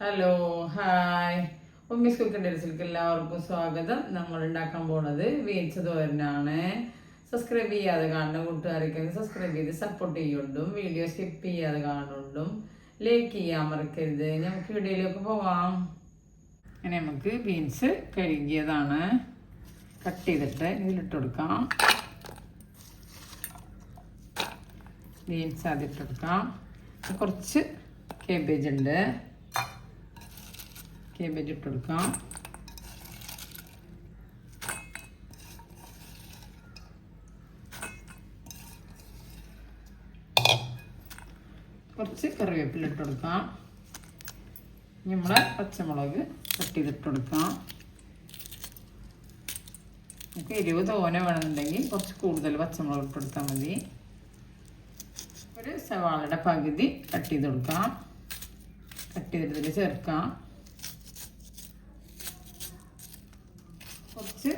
Hello hi Ummis cooking ഡേസിലേക്ക് എല്ലാവർക്കും സ്വാഗതം. നമ്മൾ ഉണ്ടാക്കാൻ പോണത് ബീൻസ് തോരനാണ്. സബ്സ്ക്രൈബ് ചെയ്യാതെ കാണുന്ന കൂട്ടുകാരൊക്കെ സബ്സ്ക്രൈബ് ചെയ്ത് സപ്പോർട്ട് ചെയ്യുന്നുണ്ടും വീഡിയോ സ്കിപ്പ് ചെയ്യാതെ കാണുന്നുണ്ടും ലൈക്ക് ചെയ്യാൻ മറക്കരുത്. നമുക്ക് വീഡിയോയിലേക്ക് പോവാം. അങ്ങനെ നമുക്ക് ബീൻസ് കഴുകിയതാണ് കട്ട് ചെയ്തിട്ട് ഇതിലിട്ട് കൊടുക്കാം. ബീൻസ് ആദ്യം ഇട്ട് കൊടുക്കാം. കുറച്ച് കേബേജ് ഉണ്ട്, കേബേജ് ഇട്ട് കൊടുക്കാം. കുറച്ച് കറിവേപ്പില ഇട്ട് കൊടുക്കാം. നമ്മളെ പച്ചമുളക് കട്ട് ചെയ്തിട്ട് കൊടുക്കാം. നമുക്ക് എരിവ് തോനെ വേണമെന്നുണ്ടെങ്കിൽ കുറച്ച് കൂടുതൽ പച്ചമുളക് ഇട്ട് കൊടുത്താൽ മതി. ഒരു സവാളയുടെ പകുതി കട്ട് ചെയ്ത് കൊടുക്കാം. കട്ട് ചെയ്തിട്ട് ഇതിൽ ചേർക്കാം. കുറച്ച്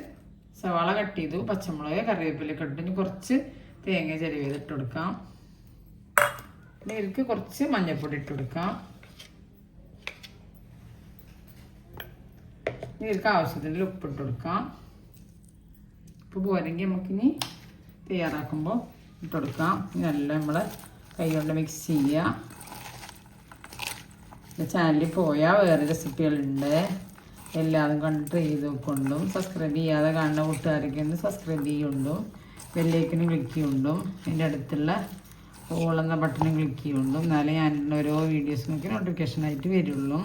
സവാള കട്ട് ചെയ്തു, പച്ചമുളക് കറിവേപ്പില കട്ടിന് കുറച്ച് തേങ്ങ ചെരുവ് ചെയ്തിട്ട് കൊടുക്കാം. പിന്നെ ഇതിലേക്ക് കുറച്ച് മഞ്ഞൾപ്പൊടി ഇട്ട് കൊടുക്കാം. ഇതിലേക്ക് ആവശ്യത്തിന് ഉപ്പിട്ട് കൊടുക്കാം. ഉപ്പ് പോരെങ്കിൽ നമുക്കിനി തയ്യാറാക്കുമ്പോൾ ഇട്ട് കൊടുക്കാം. നല്ല നമ്മൾ കൈ കൊണ്ട് മിക്സ് ചെയ്യുക. ചാനലിൽ പോയാൽ വേറെ റെസിപ്പികളുണ്ട്, എല്ലാതും കണ്ട് ട്രൈ ചെയ്ത് കൊണ്ടും സബ്സ്ക്രൈബ് ചെയ്യാതെ കാണുന്ന കൂട്ടുകാരൊക്കെ ഒന്ന് സബ്സ്ക്രൈബ് ചെയ്യുന്നുണ്ടും ബെല്ലൈക്കനും ക്ലിക്ക് ചെയ്യുന്നുണ്ടും അതിൻ്റെ അടുത്തുള്ള ഓൾ എന്ന ബട്ടണും ക്ലിക്ക് ചെയ്യുന്നുണ്ടും എന്നാലേ ഞാൻ ഓരോ വീഡിയോസ് നോക്കി നോട്ടിഫിക്കേഷനായിട്ട് വരുള്ളൂ.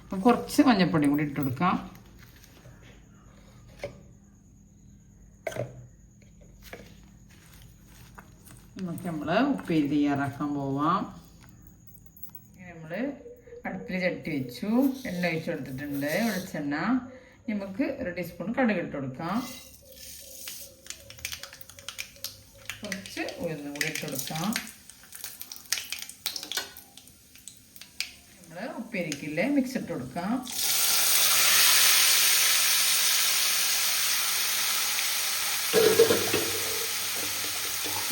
അപ്പം കുറച്ച് മഞ്ഞൾപ്പൊടിയും കൂടി ഇട്ട് കൊടുക്കാം. നമുക്ക് നമ്മൾ ഉപ്പേരി തയ്യാറാക്കാൻ പോവാം. നമ്മൾ അടുപ്പിൽ ചട്ടി വെച്ചു, എണ്ണ ഒഴിച്ച് കൊടുത്തിട്ടുണ്ട്, വെളിച്ചെണ്ണ. നമുക്ക് 1 ടീസ്പൂൺ കടുക് ഇട്ട് കൊടുക്കാം. കുറച്ച് ഉഴുന്ന് കൂടി ഇട്ട് കൊടുക്കാം. നമ്മൾ ഉപ്പേരിക്കില്ലേ മിക്സ് ഇട്ട് കൊടുക്കാം.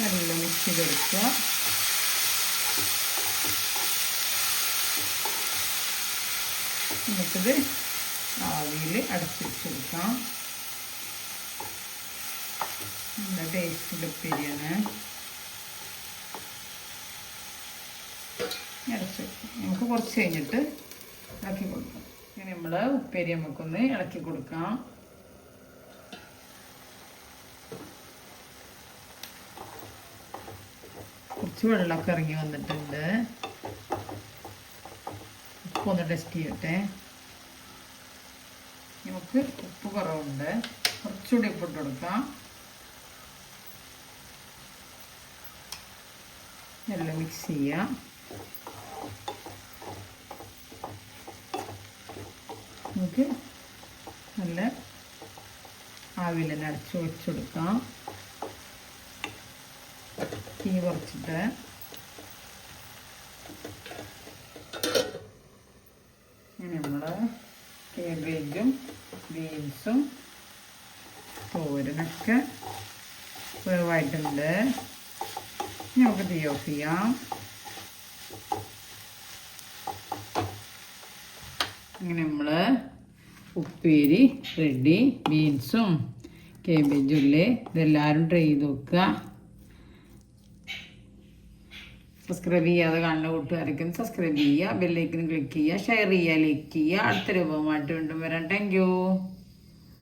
നല്ല മിക്സ് ചെയ്തെടുക്കുക. നമുക്കിത് ആവിയിൽ അടച്ചു വെച്ച് കൊടുക്കാം. നല്ല ടേസ്റ്റിൻ്റെ ഉപ്പേരിയാണ്. അടച്ചു നമുക്ക് കുറച്ച് കഴിഞ്ഞിട്ട് ഇളക്കി കൊടുക്കാം. ഇങ്ങനെ നമ്മൾ ഉപ്പേരി നമുക്കൊന്ന് ഇളക്കി കൊടുക്കാം. കുറച്ച് വെള്ളമൊക്കെ ഇറങ്ങി വന്നിട്ടുണ്ട്. ഉപ്പൊന്ന് ടെസ്റ്റ് ചെയ്യട്ടെ. നമുക്ക് ഉപ്പ് കുറവുണ്ട്, കുറച്ചുകൂടി ഉപ്പിട്ട് കൊടുക്കാം. എല്ലാം മിക്സ് ചെയ്യാം. നമുക്ക് നല്ല ആവിയിൽ തന്നെ അടച്ചു വെച്ച് കൊടുക്കാം. തീ കുറച്ചിട്ട് നമ്മൾ കേബേജും ബീൻസും തോരനൊക്കെ വേവായിട്ടുണ്ട്. നമുക്ക് തീ ഓഫ് ചെയ്യാം. അങ്ങനെ നമ്മൾ ഉപ്പേരി റെഡി. ബീൻസും കേബേജും ഇല്ലേ, ഇതെല്ലാവരും ട്രൈ ചെയ്ത് നോക്കുക. സബ്സ്ക്രൈബ് ചെയ്യാതെ കാണുന്ന കൂട്ടുകാരൊക്കെ സബ്സ്ക്രൈബ് ചെയ്യുക, ബെല്ലൈക്കനും ക്ലിക്ക് ചെയ്യുക, ഷെയർ ചെയ്യുക, ലൈക്ക് ചെയ്യുക. അടുത്ത രൂപമായിട്ട് വീണ്ടും വരാം. Thank you.